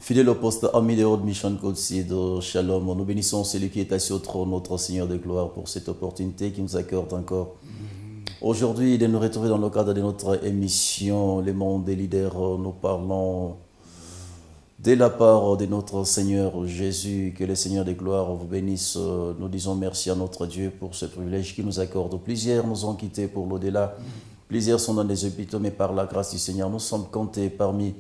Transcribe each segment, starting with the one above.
Fidèle au poste, ami de Haute Mission Côte de Shalom, nous bénissons celui qui est assis au trône, notre Seigneur de gloire, pour cette opportunité qui nous accorde encore. Aujourd'hui, de nous retrouver dans le cadre de notre émission Le Monde des leaders, nous parlons de la part de notre Seigneur Jésus. Que le Seigneur de gloire vous bénisse. Nous disons merci à notre Dieu pour ce privilège qu'il nous accorde. Plusieurs nous ont quittés pour l'au-delà. Plusieurs sont dans des hôpitaux, mais par la grâce du Seigneur, nous sommes comptés parmi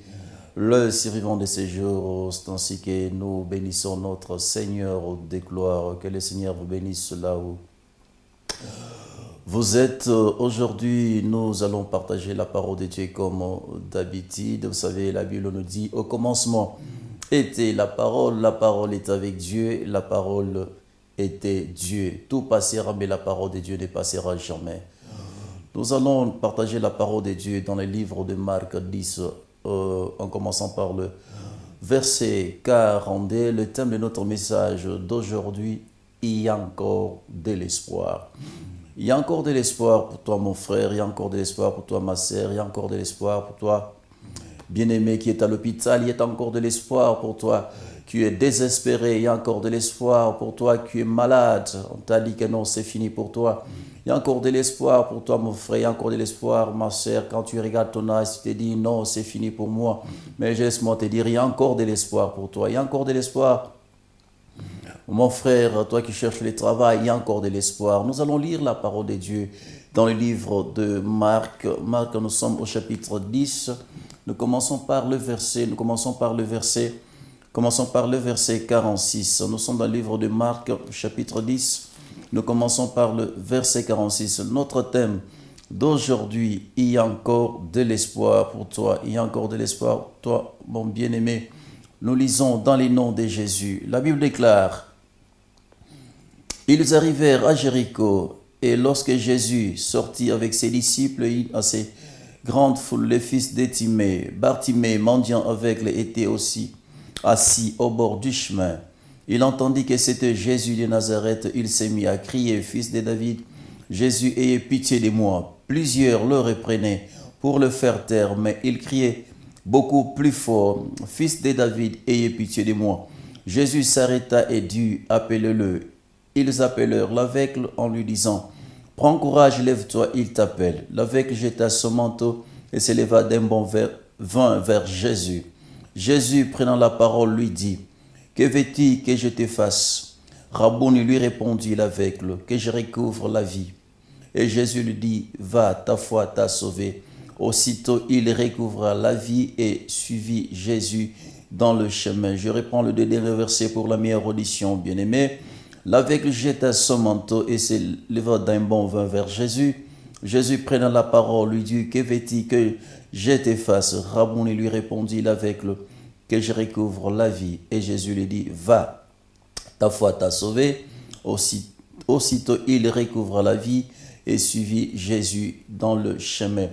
le survivant de ces jours, ainsi que nous bénissons notre Seigneur de gloire. Que le Seigneur vous bénisse là où vous êtes. Aujourd'hui, nous allons partager la parole de Dieu comme d'habitude. Vous savez, la Bible nous dit, au commencement était la parole est avec Dieu, la parole était Dieu. Tout passera, mais la parole de Dieu ne passera jamais. Nous allons partager la parole de Dieu dans le livre de Marc 10, en commençant par le verset 42. Le thème de notre message d'aujourd'hui, il y a encore de l'espoir. Il y a encore de l'espoir pour toi, mon frère, il y a encore de l'espoir pour toi, ma sœur, il y a encore de l'espoir pour toi, bien-aimé qui est à l'hôpital, il y a encore de l'espoir pour toi qui es désespéré, il y a encore de l'espoir pour toi qui es malade, on t'a dit que non, c'est fini pour toi. Il y a encore de l'espoir pour toi, mon frère. Il y a encore de l'espoir, ma soeur. Quand tu regardes ton âge, tu te dis non, c'est fini pour moi. Mais laisse-moi te dire, il y a encore de l'espoir pour toi. Il y a encore de l'espoir. Mon frère, toi qui cherches le travail, il y a encore de l'espoir. Nous allons lire la parole de Dieu dans le livre de Marc. Marc, nous sommes au chapitre 10. Nous commençons par le verset 46. Nous sommes dans le livre de Marc, chapitre 10. Nous commençons par le verset 46. Notre thème d'aujourd'hui, il y a encore de l'espoir pour toi. Il y a encore de l'espoir pour toi, mon bien-aimé. Nous lisons dans les noms de Jésus. La Bible déclare, ils arrivèrent à Jéricho, et lorsque Jésus sortit avec ses disciples, à ses grandes foules, le fils d'Étimée, Bartimée, mendiant aveugle, était aussi assis au bord du chemin. Il entendit que c'était Jésus de Nazareth. Il s'est mis à crier, fils de David, Jésus, ayez pitié de moi. Plusieurs le reprenaient pour le faire taire, mais il criait beaucoup plus fort, fils de David, ayez pitié de moi. Jésus s'arrêta et dit, appelez-le. Ils appelèrent l'aveugle en lui disant, prends courage, lève-toi, il t'appelle. L'aveugle jeta son manteau et s'éleva d'un bond vers Jésus. Jésus, prenant la parole, lui dit, que veux-tu que je te fasse? Rabouni, lui répondit l'aveugle, que je recouvre la vie. Et Jésus lui dit, va, ta foi t'a sauvé. Aussitôt, il recouvra la vie et suivit Jésus dans le chemin. Je reprends le dernier verset pour la meilleure audition, bien-aimé. L'aveugle jeta son manteau et s'éleva d'un bond vers Jésus. Jésus, prenant la parole, lui dit, que veux-tu que je te fasse? Rabouni, lui répondit l'aveugle, que je recouvre la vie. Et Jésus lui dit, va, ta foi t'a sauvé. Aussitôt, il recouvra la vie et suivit Jésus dans le chemin.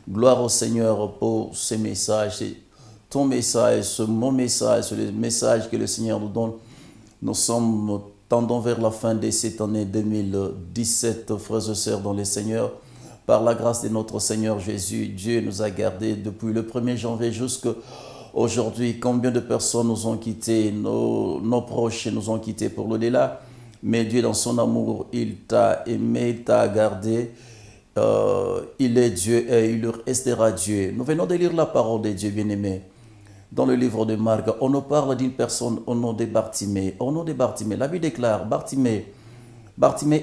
Gloire au Seigneur pour ce message. C'est ton message, mon message, c'est le message que le Seigneur nous donne. Nous sommes tendons vers la fin de cette année 2017, frères et sœurs dans le Seigneur. Par la grâce de notre Seigneur Jésus, Dieu nous a gardés depuis le 1er janvier jusqu'à aujourd'hui. Combien de personnes nous ont quittés, nos proches nous ont quittés pour l'au-delà. Mais Dieu, dans son amour, il t'a aimé, il t'a gardé. Il est Dieu et il restera Dieu. Nous venons de lire la parole de Dieu, bien-aimé. Dans le livre de Marc, on nous parle d'une personne au nom de Bartimée. Au nom de Bartimée, la Bible déclare, Bartimée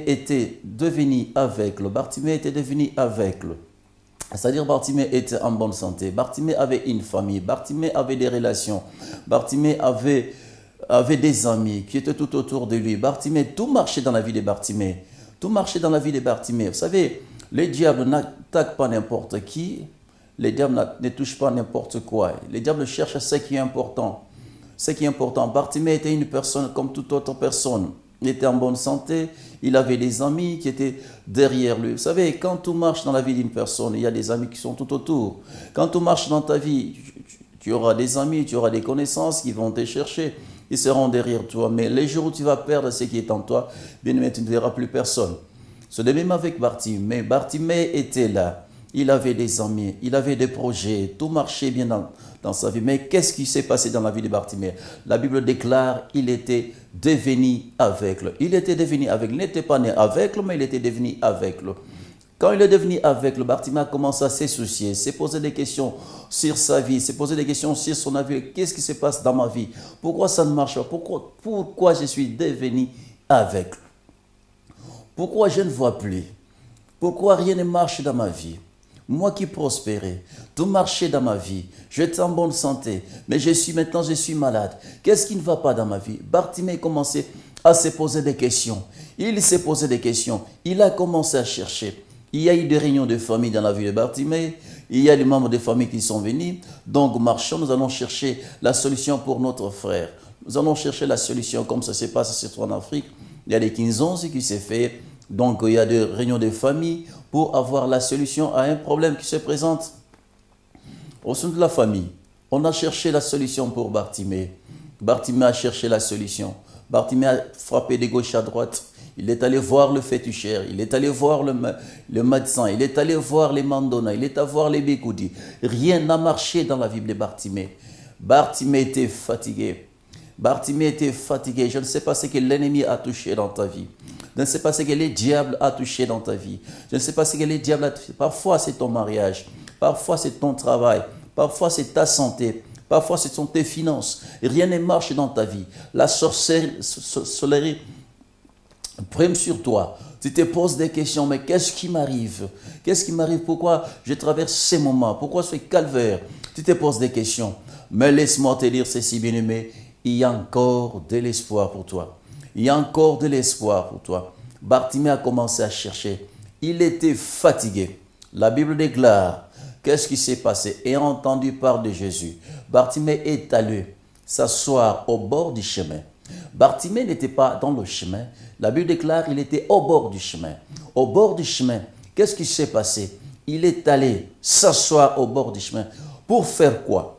était devenu aveugle. Bartimée était devenu aveugle. C'est-à-dire Bartimée était en bonne santé. Bartimée avait une famille. Bartimée avait des relations. Bartimée avait des amis qui étaient tout autour de lui. Bartimée, tout marchait dans la vie de Bartimée. Tout marchait dans la vie de Bartimée. Vous savez, les diables n'attaquent pas n'importe qui. Les diables ne touchent pas n'importe quoi. Les diables cherchent ce qui est important. Ce qui est important. Bartimée était une personne comme toute autre personne. Il était en bonne santé. Il avait des amis qui étaient derrière lui. Vous savez, quand tout marche dans la vie d'une personne, il y a des amis qui sont tout autour. Quand tout marche dans ta vie, tu auras des amis, tu auras des connaissances qui vont te chercher. Ils seront derrière toi. Mais les jours où tu vas perdre ce qui est en toi, bien aimé, tu ne verras plus personne. C'est de même avec Bartimée. Bartimée était là. il avait des amis, il avait des projets, tout marchait bien dans sa vie. Mais qu'est-ce qui s'est passé dans la vie de Bartimée? La Bible déclare il était devenu aveugle. Il était devenu aveugle. Il n'était pas né aveugle, mais il était devenu aveugle. Quand il est devenu aveugle, Bartimée a commencé à se soucier, s'est posé des questions sur sa vie, s'est posé des questions sur son avenir. Qu'est-ce qui se passe dans ma vie? Pourquoi ça ne marche pas? Pourquoi je suis devenu aveugle? Pourquoi je ne vois plus? Pourquoi rien ne marche dans ma vie? Moi qui prospérais, tout marchait dans ma vie, j'étais en bonne santé, mais maintenant je suis malade. Qu'est-ce qui ne va pas dans ma vie? Bartimée a commencé à se poser des questions. Il s'est posé des questions. Il a commencé à chercher. Il y a eu des réunions de famille dans la vie de Bartimée. Il y a des membres de famille qui sont venus. Donc, marchons, nous allons chercher la solution pour notre frère. Nous allons chercher la solution comme ça se passe surtout en Afrique. Il y a des 15 ans qui s'est fait. Donc, il y a des réunions de famille pour avoir la solution à un problème qui se présente. Au sein de la famille, on a cherché la solution pour Bartimée. Bartimée a cherché la solution. Bartimée a frappé de gauche à droite. Il est allé voir le féticheur, il est allé voir le médecin, il est allé voir les mandonnas, il est allé voir les bécoudis. Rien n'a marché dans la vie de Bartimée. Bartimée était fatigué. Bartimée était fatigué. Je ne sais pas ce que l'ennemi a touché dans ta vie. Je ne sais pas ce que le diable a touché dans ta vie. Je ne sais pas ce que le diable a touché. Parfois, c'est ton mariage. Parfois, c'est ton travail. Parfois, c'est ta santé. Parfois, ce sont tes finances. Rien ne marche dans ta vie. La sorcellerie prime sur toi. Tu te poses des questions, mais qu'est-ce qui m'arrive? Qu'est-ce qui m'arrive? Pourquoi je traverse ces moments? Pourquoi ce calvaire? Tu te poses des questions. Mais laisse-moi te dire ceci, bien-aimé, il y a encore de l'espoir pour toi. Il y a encore de l'espoir pour toi. Bartimée a commencé à chercher. Il était fatigué. La Bible déclare, qu'est-ce qui s'est passé? Ayant entendu parler de Jésus, Bartimée est allé s'asseoir au bord du chemin. Bartimée n'était pas dans le chemin. La Bible déclare qu'il était au bord du chemin. Au bord du chemin, qu'est-ce qui s'est passé? Il est allé s'asseoir au bord du chemin. Pour faire quoi?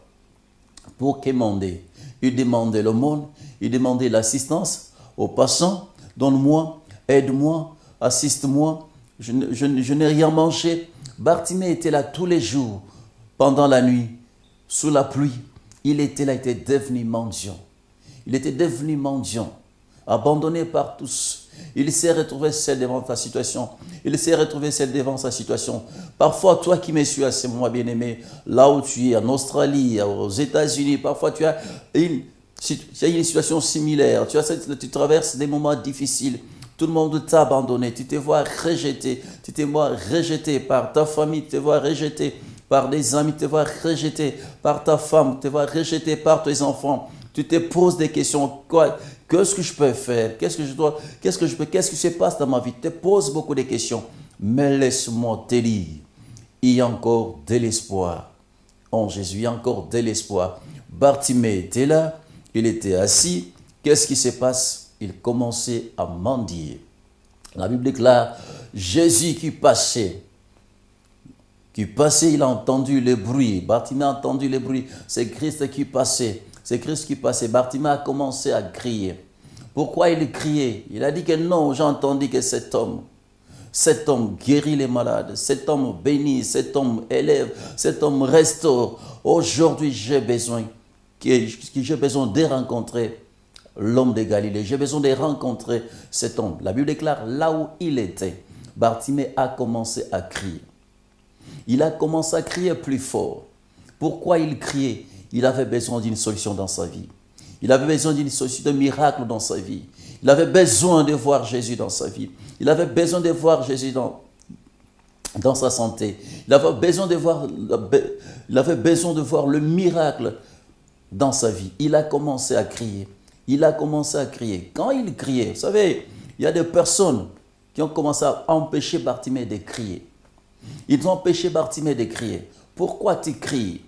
Pour quémander. Il demandait l'aumône, il demandait l'assistance aux passants. Donne-moi, aide-moi, assiste-moi. Je n'ai rien mangé. Bartimée était là tous les jours, pendant la nuit, sous la pluie. Il était là, il était devenu mendiant. Il était devenu mendiant, abandonné par tous. Il s'est retrouvé seul devant ta situation. Il s'est retrouvé seul devant sa situation. Parfois, toi qui me suis à ce moment, bien-aimé, là où tu es, en Australie, aux États-Unis, parfois tu as une situation similaire. Tu traverses des moments difficiles. Tout le monde t'a abandonné. Tu te vois rejeté. Tu te vois rejeté par ta famille. Tu te vois rejeté par des amis. Tu te vois rejeté par ta femme. Tu te vois rejeté par tes enfants. Tu te poses des questions. Qu'est-ce que je peux faire? Qu'est-ce qui se passe dans ma vie? Tu te poses beaucoup de questions. Mais laisse-moi te dire, il y a encore de l'espoir. En Jésus, il y a encore de l'espoir. Bartimée était là. Il était assis. Qu'est-ce qui se passe? Il commençait à mendier. La Bible déclare, Jésus qui passait, il a entendu le bruit. Bartimée a entendu le bruit. C'est Christ qui passait. C'est Christ qui passait. Bartimée a commencé à crier. Pourquoi il criait? Il a dit que non, j'ai entendu que cet homme guérit les malades, cet homme bénit, cet homme élève, cet homme restaure. Aujourd'hui, j'ai besoin de rencontrer l'homme de Galilée. J'ai besoin de rencontrer cet homme. La Bible déclare, là où il était, Bartimée a commencé à crier. Il a commencé à crier plus fort. Pourquoi il criait? Il avait besoin d'une solution dans sa vie. Il avait besoin d'une solution, de miracle dans sa vie. Il avait besoin de voir Jésus dans sa vie. Il avait besoin de voir Jésus dans sa santé. Il avait besoin de voir le miracle dans sa vie. Il a commencé à crier. Il a commencé à crier. Quand il criait, vous savez, il y a des personnes qui ont commencé à empêcher Bartimée de crier. Ils ont empêché Bartimée de crier. Pourquoi tu cries?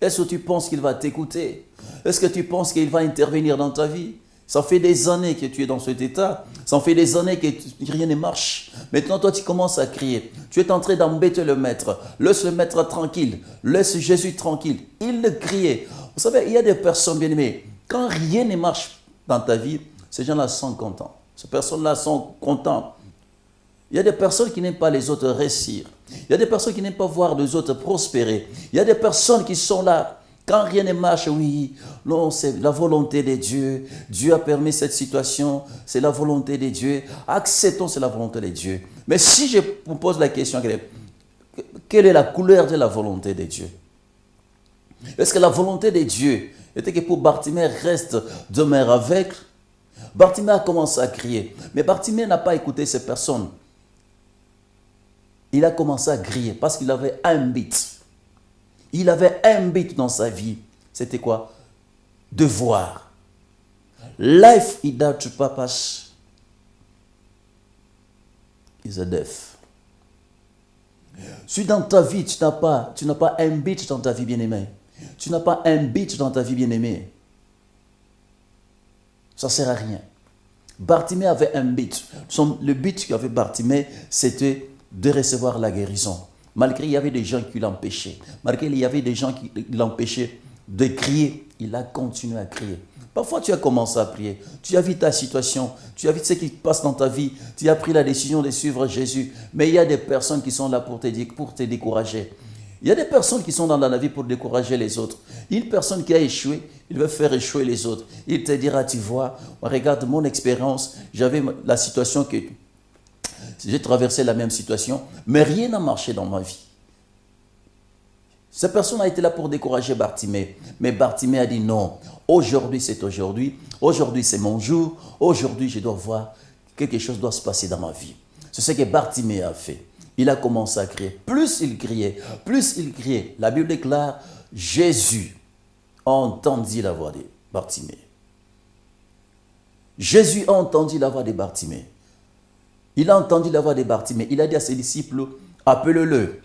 Est-ce que tu penses qu'il va t'écouter? Est-ce que tu penses qu'il va intervenir dans ta vie? Ça fait des années que tu es dans cet état. Ça fait des années que rien ne marche. Maintenant, toi, tu commences à crier. Tu es en train d'embêter le maître. Laisse le maître tranquille. Laisse Jésus tranquille. Il criait. Vous savez, il y a des personnes bien-aimées. Quand rien ne marche dans ta vie, ces gens-là sont contents. Ces personnes-là sont contents. Il y a des personnes qui n'aiment pas les autres réussir. Il y a des personnes qui n'aiment pas voir les autres prospérer. Il y a des personnes qui sont là. Quand rien ne marche, oui, non, c'est la volonté de Dieu. Dieu a permis cette situation, c'est la volonté de Dieu. Acceptons, c'est la volonté de Dieu. Mais si je vous pose la question, quelle est la couleur de la volonté de Dieu? Est-ce que la volonté de Dieu était que pour Bartimée reste demeure aveugle? Bartimée a commencé à crier, mais Bartimée n'a pas écouté ces personnes. Il a commencé à crier parce qu'il avait un but. Il avait un but dans sa vie. C'était quoi? De voir. Life without purpose is a death. Si dans ta vie, tu n'as pas un but dans ta vie, bien-aimé, tu n'as pas un but dans ta vie, bien-aimé, ça ne sert à rien. Bartimée avait un but. Le but qu'avait Bartimée, c'était de recevoir la guérison. Malgré il y avait des gens qui l'empêchaient. Malgré il y avait des gens qui l'empêchaient de crier, il a continué à crier. Parfois, tu as commencé à prier. Tu as vu ta situation. Tu as vu ce qui passe dans ta vie. Tu as pris la décision de suivre Jésus. Mais il y a des personnes qui sont là pour te décourager. Il y a des personnes qui sont dans la vie pour décourager les autres. Une personne qui a échoué, il veut faire échouer les autres. Il te dira, tu vois, regarde mon expérience. J'avais la situation que... J'ai traversé la même situation, mais rien n'a marché dans ma vie. Cette personne a été là pour décourager Bartimée. Mais Bartimée a dit non. Aujourd'hui, c'est aujourd'hui. Aujourd'hui, c'est mon jour. Aujourd'hui, je dois voir. Quelque chose doit se passer dans ma vie. C'est ce que Bartimée a fait. Il a commencé à crier. Plus il criait, la Bible déclare, Jésus entendit la voix de Bartimée. Jésus a entendu la voix de Bartimée. Il a entendu la voix de Bartimée. Il a dit à ses disciples, appelez-le.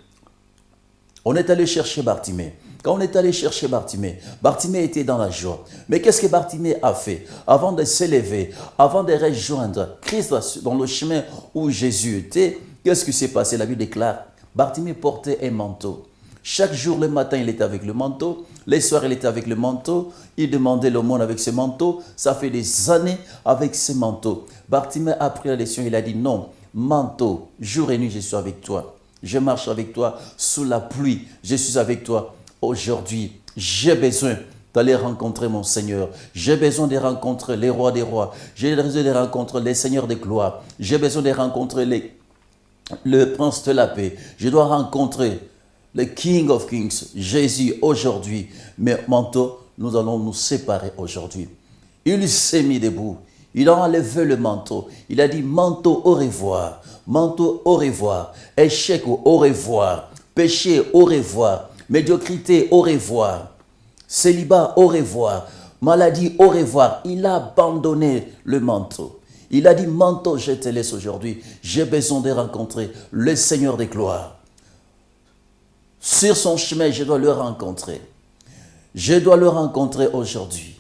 On est allé chercher Bartimée. Quand on est allé chercher Bartimée, Bartimée était dans la joie. Mais qu'est-ce que Bartimée a fait? Avant de s'élever, avant de rejoindre Christ dans le chemin où Jésus était, qu'est-ce qui s'est passé? La Bible déclare, Bartimée portait un manteau. Chaque jour, le matin, il était avec le manteau. Les soirs, il était avec le manteau. Il demandait l'aumône avec ce manteau. Ça fait des années avec ce manteau. Bartimée a pris la décision. Il a dit non, manteau, jour et nuit, je suis avec toi. Je marche avec toi sous la pluie. Je suis avec toi. Aujourd'hui, j'ai besoin d'aller rencontrer mon Seigneur. J'ai besoin de rencontrer les rois des rois. J'ai besoin de rencontrer les seigneurs des gloires. J'ai besoin de rencontrer le prince de la paix. Je dois rencontrer le King of Kings, Jésus, aujourd'hui. Mais manteau, nous allons nous séparer aujourd'hui. Il s'est mis debout. Il a enlevé le manteau. Il a dit, manteau, au revoir. Manteau, au revoir. Échec, au revoir. Péché, au revoir. Médiocrité, au revoir. Célibat, au revoir. Maladie, au revoir. Il a abandonné le manteau. Il a dit, manteau, je te laisse aujourd'hui. J'ai besoin de rencontrer le Seigneur des gloires. Sur son chemin, je dois le rencontrer. Je dois le rencontrer aujourd'hui.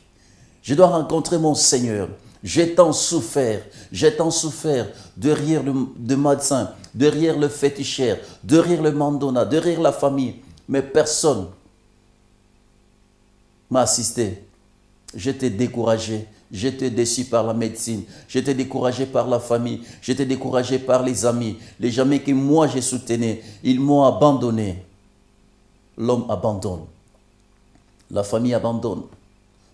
Je dois rencontrer mon Seigneur. J'ai tant souffert derrière le médecin, derrière le féticheur, derrière le mandona, derrière la famille. Mais personne m'a assisté. J'étais découragé. J'étais déçu par la médecine. J'étais découragé par la famille. J'étais découragé par les amis. Les amis que moi j'ai soutenus, ils m'ont abandonné. L'homme abandonne. La famille abandonne.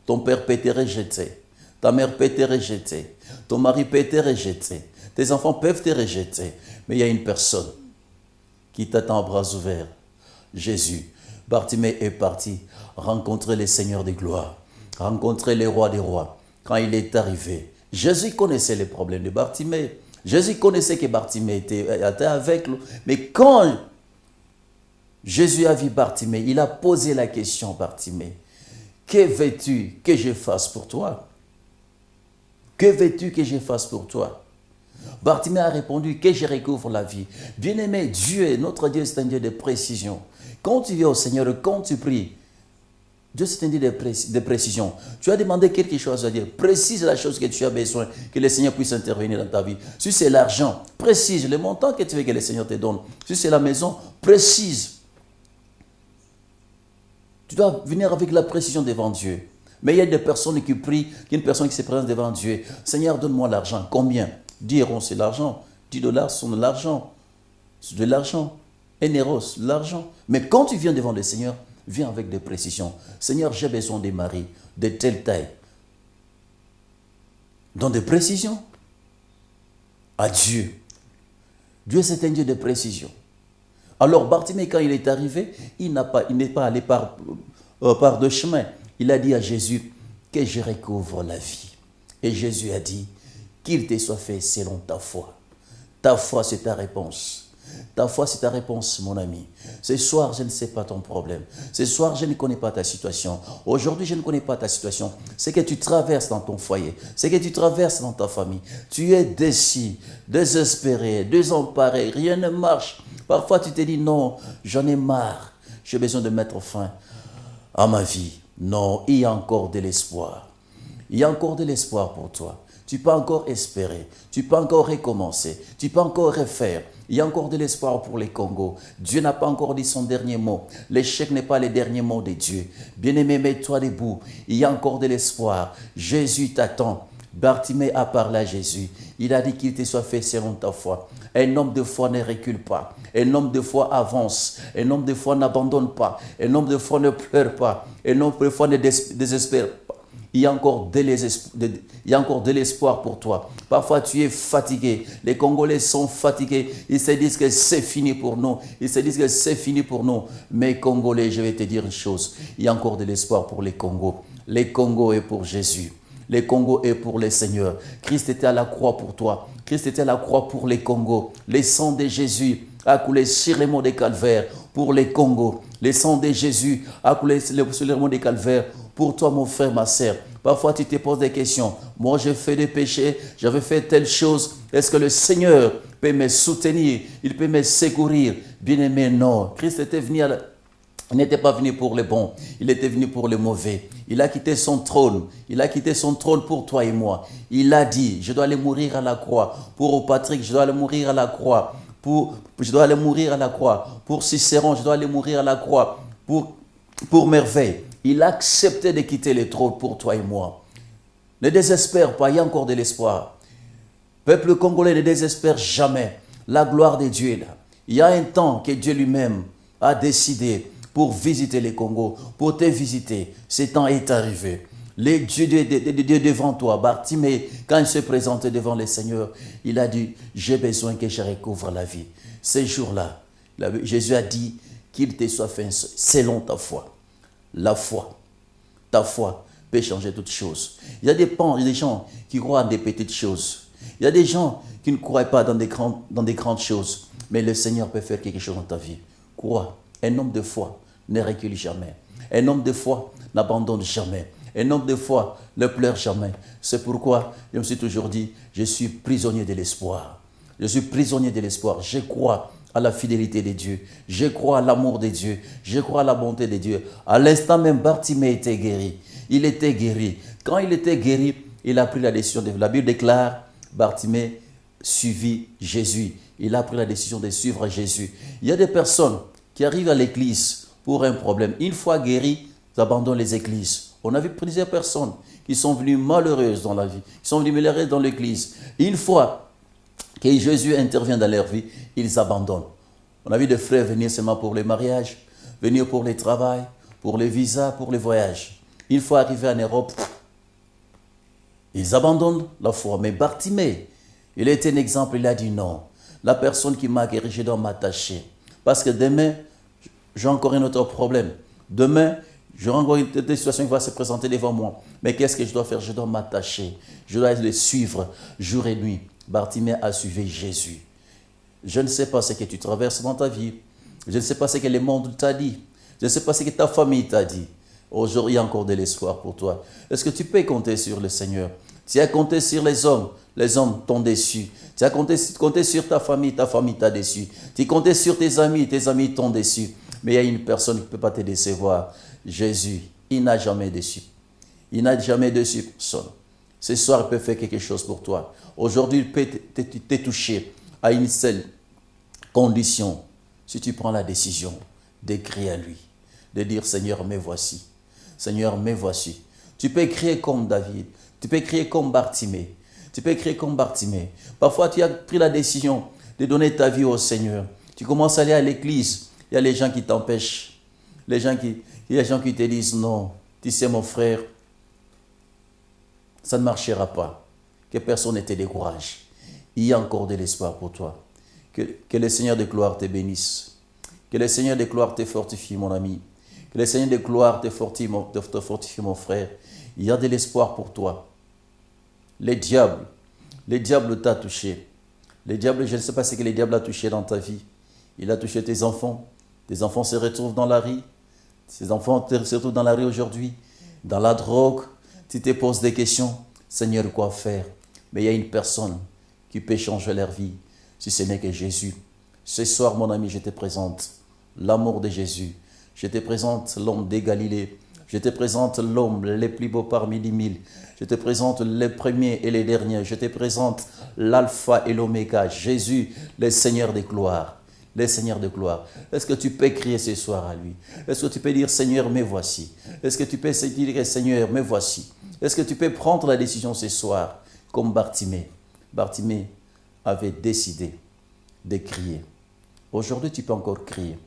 Ton père peut te rejeter. Ta mère peut te rejeter. Ton mari peut te rejeter. Tes enfants peuvent te rejeter. Mais il y a une personne qui t'attend à bras ouverts. Jésus. Bartimée est parti rencontrer les seigneurs des gloires. Rencontrer les rois des rois. Quand il est arrivé, Jésus connaissait les problèmes de Bartimée. Jésus connaissait que Bartimée était avec lui. Mais quand Jésus a vu Bartimée, il a posé la question, Bartimée, que veux-tu que je fasse pour toi? Que veux-tu que je fasse pour toi? Bartimée a répondu, que je recouvre la vie. Bien-aimé, Dieu, notre Dieu, c'est un Dieu de précision. Quand tu viens au Seigneur, quand tu pries, Dieu, c'est un Dieu de précision. Tu as demandé quelque chose à Dieu. Précise la chose que tu as besoin, que le Seigneur puisse intervenir dans ta vie. Si c'est l'argent, précise le montant que tu veux que le Seigneur te donne. Si c'est la maison, précise. Tu dois venir avec la précision devant Dieu. Mais il y a des personnes qui prient, il y a une personne qui se présente devant Dieu. Seigneur, donne-moi l'argent. Combien? Diront, c'est l'argent. $10 sont de l'argent. C'est de l'argent. Énéros, l'argent. Mais quand tu viens devant le Seigneur, viens avec des précisions. Seigneur, j'ai besoin des maris de telle taille. Dans des précisions. À Dieu. Dieu, c'est un Dieu de précision. Alors, Bartimée, quand il est arrivé, il n'est pas allé par deux chemins. Il a dit à Jésus que je recouvre la vie. Et Jésus a dit qu'il te soit fait selon ta foi. Ta foi, c'est ta réponse. Ta foi, c'est ta réponse, mon ami. Ce soir, je ne sais pas ton problème. Ce soir, je ne connais pas ta situation. Aujourd'hui, je ne connais pas ta situation. C'est que tu traverses dans ton foyer. C'est que tu traverses dans ta famille. Tu es déçu, désespéré, désemparé. Rien ne marche. Parfois, tu te dis, non, j'en ai marre. J'ai besoin de mettre fin à ma vie. Non, il y a encore de l'espoir. Il y a encore de l'espoir pour toi. Tu peux encore espérer. Tu peux encore recommencer. Tu peux encore refaire. Il y a encore de l'espoir pour les Congos. Dieu n'a pas encore dit son dernier mot. L'échec n'est pas le dernier mot de Dieu. Bien-aimé, mets-toi debout. Il y a encore de l'espoir. Jésus t'attend. Bartimée a parlé à Jésus. Il a dit qu'il te soit fait selon ta foi. Un homme de foi ne recule pas. Un homme de foi avance. Un homme de foi n'abandonne pas. Un homme de foi ne pleure pas. Un homme de foi ne désespère pas. Il y a encore de l'espoir pour toi. Parfois, tu es fatigué. Les Congolais sont fatigués. Ils se disent que c'est fini pour nous. Ils se disent que c'est fini pour nous. Mais Congolais, je vais te dire une chose. Il y a encore de l'espoir pour les Congos. Les Congos est pour Jésus. Les Congos est pour le Seigneur. Christ était à la croix pour toi. Christ était à la croix pour les Congos. Le sang de Jésus a coulé sur les monts des Calvaires pour les Congos. Le sang de Jésus a coulé sur les monts des Calvaires pour toi, mon frère, ma sœur. Parfois, tu te poses des questions. Moi, j'ai fait des péchés, j'avais fait telle chose. Est-ce que le Seigneur peut me soutenir? Il peut me secourir? Bien-aimé, non. Christ était venu il n'était pas venu pour les bons, il était venu pour les mauvais. Il a quitté son trône. Il a quitté son trône pour toi et moi. Il a dit, je dois aller mourir à la croix. Pour Patrick, je dois aller mourir à la croix. Je dois aller mourir à la croix. Pour Cicéron, je dois aller mourir à la croix. Pour Merveille. Il a accepté de quitter le trône pour toi et moi. Ne désespère pas, il y a encore de l'espoir. Peuple congolais, ne désespère jamais. La gloire de Dieu est là. Il y a un temps que Dieu lui-même a décidé pour visiter les Congos, pour te visiter. Ce temps est arrivé. Les dieux devant toi, Bartimée, quand il se présentait devant le Seigneur, il a dit, j'ai besoin que je recouvre la vie. Ces jours-là, Jésus a dit qu'il te soit fait selon ta foi. La foi, ta foi peut changer toutes choses. Il y a des gens qui croient en des petites choses. Il y a des gens qui ne croient pas dans des grandes choses. Mais le Seigneur peut faire quelque chose dans ta vie. Crois, un homme de foi ne recule jamais. Un homme de foi n'abandonne jamais. Un homme de foi ne pleure jamais. C'est pourquoi je me suis toujours dit, je suis prisonnier de l'espoir. Je suis prisonnier de l'espoir. Je crois à la fidélité de Dieu. Je crois à l'amour de Dieu. Je crois à la bonté de Dieu. À l'instant même, Bartimée était guéri. Il était guéri. Quand il était guéri, il a pris la décision. La Bible déclare, Bartimée suivit Jésus. Il a pris la décision de suivre Jésus. Il y a des personnes qui arrivent à l'église pour un problème. Une fois guéris, ils abandonnent les églises. On a vu plusieurs personnes qui sont venues malheureuses dans la vie, qui sont venues malheureuses dans l'église. Une fois que Jésus intervient dans leur vie, ils abandonnent. On a vu des frères venir seulement pour les mariages, venir pour les travails, pour les visas, pour les voyages. Une fois arrivés en Europe, ils abandonnent la foi. Mais Bartimée, il était un exemple, il a dit non. La personne qui m'a guéri, je dois m'attacher. Parce que demain, j'ai encore un autre problème. Demain, j'aurai encore une situation qui va se présenter devant moi. Mais qu'est-ce que je dois faire? Je dois m'attacher. Je dois les suivre jour et nuit. Bartimée a suivi Jésus. Je ne sais pas ce que tu traverses dans ta vie. Je ne sais pas ce que le monde t'a dit. Je ne sais pas ce que ta famille t'a dit. Aujourd'hui, il y a encore de l'espoir pour toi. Est-ce que tu peux compter sur le Seigneur? Tu as compté sur les hommes t'ont déçu. Tu as compté sur ta famille t'a déçu. Tu as compté sur tes amis t'ont déçu. Mais il y a une personne qui ne peut pas te décevoir. Jésus, il n'a jamais déçu. Il n'a jamais déçu personne. Ce soir, il peut faire quelque chose pour toi. Aujourd'hui, il peut te toucher à une seule condition. Si tu prends la décision de crier à lui, de dire Seigneur, me voici. Seigneur, me voici. Tu peux crier comme David. Tu peux crier comme Bartimée. Tu peux crier comme Bartimée. Parfois, tu as pris la décision de donner ta vie au Seigneur. Tu commences à aller à l'église. Il y a les gens qui t'empêchent. Il y a les gens qui te disent non. Tu sais, mon frère, ça ne marchera pas. Que personne ne te décourage. Il y a encore de l'espoir pour toi. Que le Seigneur de gloire te bénisse. Que le Seigneur de gloire te fortifie, mon ami. Que le Seigneur de gloire te fortifie, mon frère. Il y a de l'espoir pour toi. Le diable t'a touché. Le diable, je ne sais pas ce que le diable a touché dans ta vie. Il a touché tes enfants. Tes enfants se retrouvent dans la rue. Tes enfants se retrouvent dans la rue aujourd'hui. Dans la drogue. Tu te poses des questions. Seigneur, quoi faire? Mais il y a une personne qui peut changer leur vie. Si ce n'est que Jésus. Ce soir, mon ami, je te présente l'amour de Jésus. Je te présente l'homme de Galilée. Je te présente l'homme le plus beau parmi les mille. Je te présente les premiers et les derniers. Je te présente l'alpha et l'oméga. Jésus, le Seigneur de gloire. Le Seigneur de gloire. Est-ce que tu peux crier ce soir à lui? Est-ce que tu peux dire, Seigneur, me voici? Est-ce que tu peux dire, Seigneur, me voici? Est-ce que tu peux prendre la décision ce soir, comme Bartimée? Bartimée avait décidé de crier. Aujourd'hui, tu peux encore crier.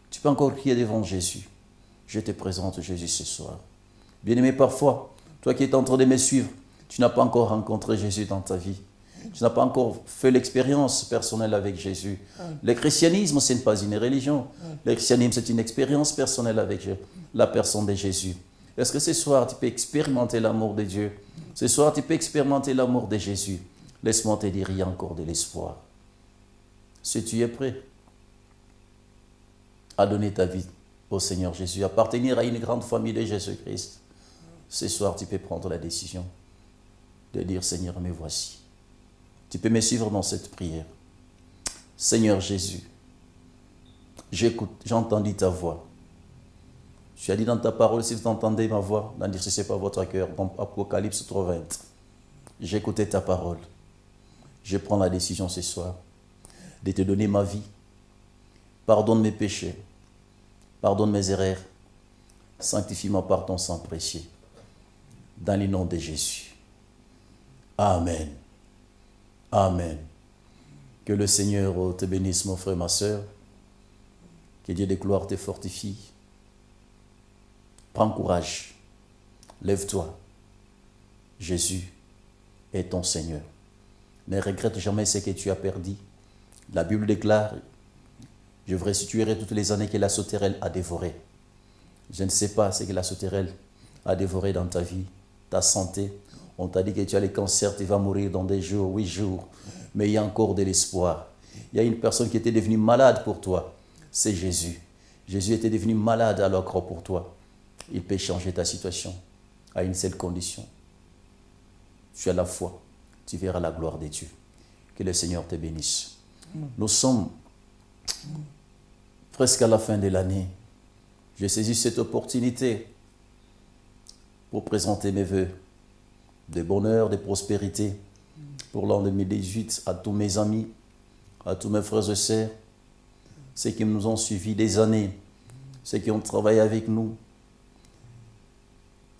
Tu peux encore crier devant Jésus. Je te présente Jésus ce soir. Bien-aimé, parfois, toi qui es en train de me suivre, tu n'as pas encore rencontré Jésus dans ta vie. Tu n'as pas encore fait l'expérience personnelle avec Jésus. Le christianisme, ce n'est pas une religion. Le christianisme, c'est une expérience personnelle avec la personne de Jésus. Est-ce que ce soir, tu peux expérimenter l'amour de Dieu? Ce soir, tu peux expérimenter l'amour de Jésus. Laisse-moi te dire, il y a encore de l'espoir. Si tu es prêt à donner ta vie au Seigneur Jésus, appartenir à une grande famille de Jésus-Christ, ce soir, tu peux prendre la décision de dire, Seigneur, me voici. Tu peux me suivre dans cette prière. Seigneur Jésus, j'écoute, j'ai entendu ta voix. Tu as dit dans ta parole, si vous entendez ma voix, n'endurcissez pas votre cœur, dans Apocalypse 3:20. J'ai écouté ta parole. Je prends la décision ce soir de te donner ma vie. Pardonne mes péchés. Pardonne mes erreurs. Sanctifie-moi par ton sang précieux. Dans le nom de Jésus. Amen. Amen. Que le Seigneur te bénisse, mon frère, ma soeur. Que Dieu de gloire te fortifie. Prends courage. Lève-toi. Jésus est ton Seigneur. Ne regrette jamais ce que tu as perdu. La Bible déclare, je vous restituerai toutes les années que la sauterelle a dévoré. Je ne sais pas ce que la sauterelle a dévoré dans ta vie, ta santé. On t'a dit que tu as le cancer, tu vas mourir dans des jours, 8 jours. Mais il y a encore de l'espoir. Il y a une personne qui était devenue malade pour toi. C'est Jésus. Jésus était devenu malade à la croix pour toi. Il peut changer ta situation à une seule condition. Tu as la foi. Tu verras la gloire de Dieu. Que le Seigneur te bénisse. Nous sommes presque à la fin de l'année. J'ai saisi cette opportunité pour présenter mes vœux de bonheur, de prospérité pour l'an 2018 à tous mes amis, à tous mes frères et sœurs, ceux qui nous ont suivis des années, ceux qui ont travaillé avec nous.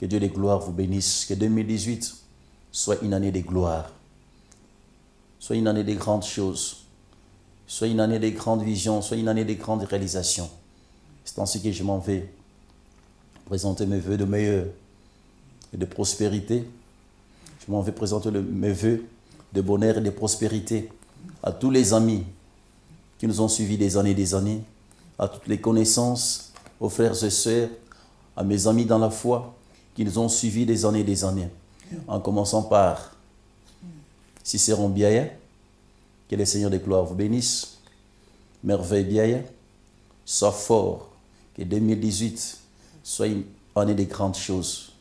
Que Dieu de gloire vous bénisse. Que 2018 soit une année de gloire. Soit une année de grandes choses. Soit une année de grandes visions. Soit une année de grandes réalisations. C'est ainsi que je m'en vais présenter mes vœux de meilleur et de prospérité. Je m'en vais présenter mes vœux de bonheur et de prospérité à tous les amis qui nous ont suivis des années, à toutes les connaissances, aux frères et sœurs, à mes amis dans la foi qui nous ont suivis des années, en commençant par Cicéron Biaya, que le Seigneur de gloire vous bénisse, Merveille Biaya, sois fort, que 2018 soit une année de grandes choses.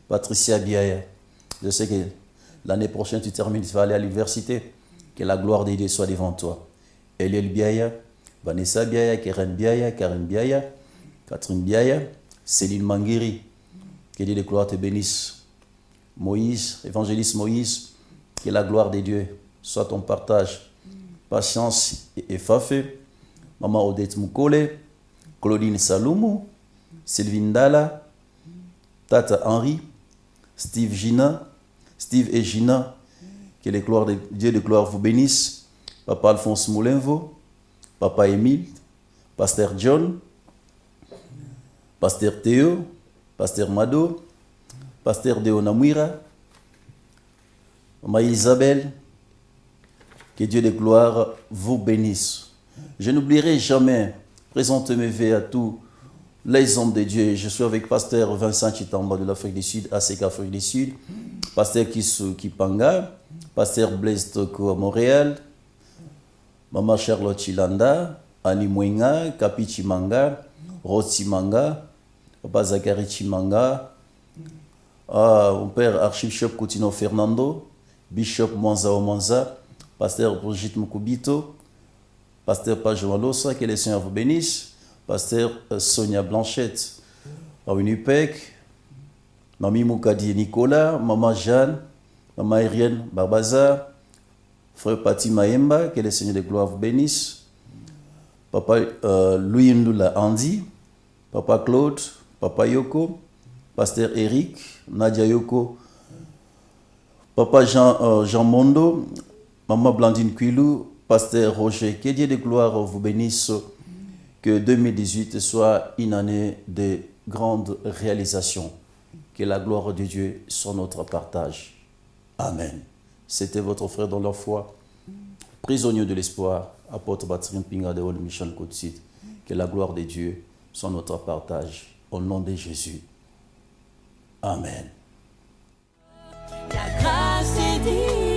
Patricia Biaya, je sais que l'année prochaine tu termines, tu vas aller à l'université, que la gloire de Dieu soit devant toi. Eliel Biaya, Vanessa Biaya, Keren Biaya, Karen Biaya, Catherine Biaya, Céline Manguiri, que Dieu de gloire te bénisse. Moïse, évangéliste Moïse, que la gloire de Dieu soit ton partage. Patience et Fafé, Maman Odette Moukole, Claudine Saloumou, Sylvine Dalla, Tata Henri, Steve et Gina, Que les Dieu de gloire vous bénisse. Papa Alphonse Moulenvo, Papa Émile, Pasteur John, Pasteur Théo, Pasteur Mado, Pasteur Deonamouira, Maman Isabelle. Que Dieu de gloire vous bénisse. Je n'oublierai jamais présenter mes vœux à tous les hommes de Dieu. Je suis avec Pasteur Vincent Chitamba de l'Afrique du Sud, ACK Afrique du Sud, Pasteur Kisu Kipanga, Pasteur Blaise Toko à Montréal, Maman Charlotte Chilanda, Annie Mwenga, Kapi Chimanga, Rossi Manga, Papa Zachary Chimanga, mon père Archbishop Coutinho Fernando, Bishop Mwanza Omanza, Pasteur Brigitte Mukubito, Pasteur Page Malosa, que le Seigneur vous bénisse, Pasteur Sonia Blanchette, à Winnipeg, Mamie Moukadi Nicolas, Maman Jeanne, Maman Ariane Barbaza, Frère Pati Maemba, que le Seigneur de gloire vous bénisse, Papa Louis Ndoula Andy, Papa Claude, Papa Yoko, Pasteur Eric, Nadia Yoko, Papa Jean Mondo, Maman Blandine Quilou, Pasteur Roger, que Dieu de gloire vous bénisse, que 2018 soit une année de grandes réalisations, que la gloire de Dieu soit notre partage. Amen. C'était votre frère dans la foi, prisonnier de l'espoir, apôtre Batrin Pinga de Old Mission Côte-Sud. Que la gloire de Dieu soit notre partage. Au nom de Jésus. Amen. La grâce est divine.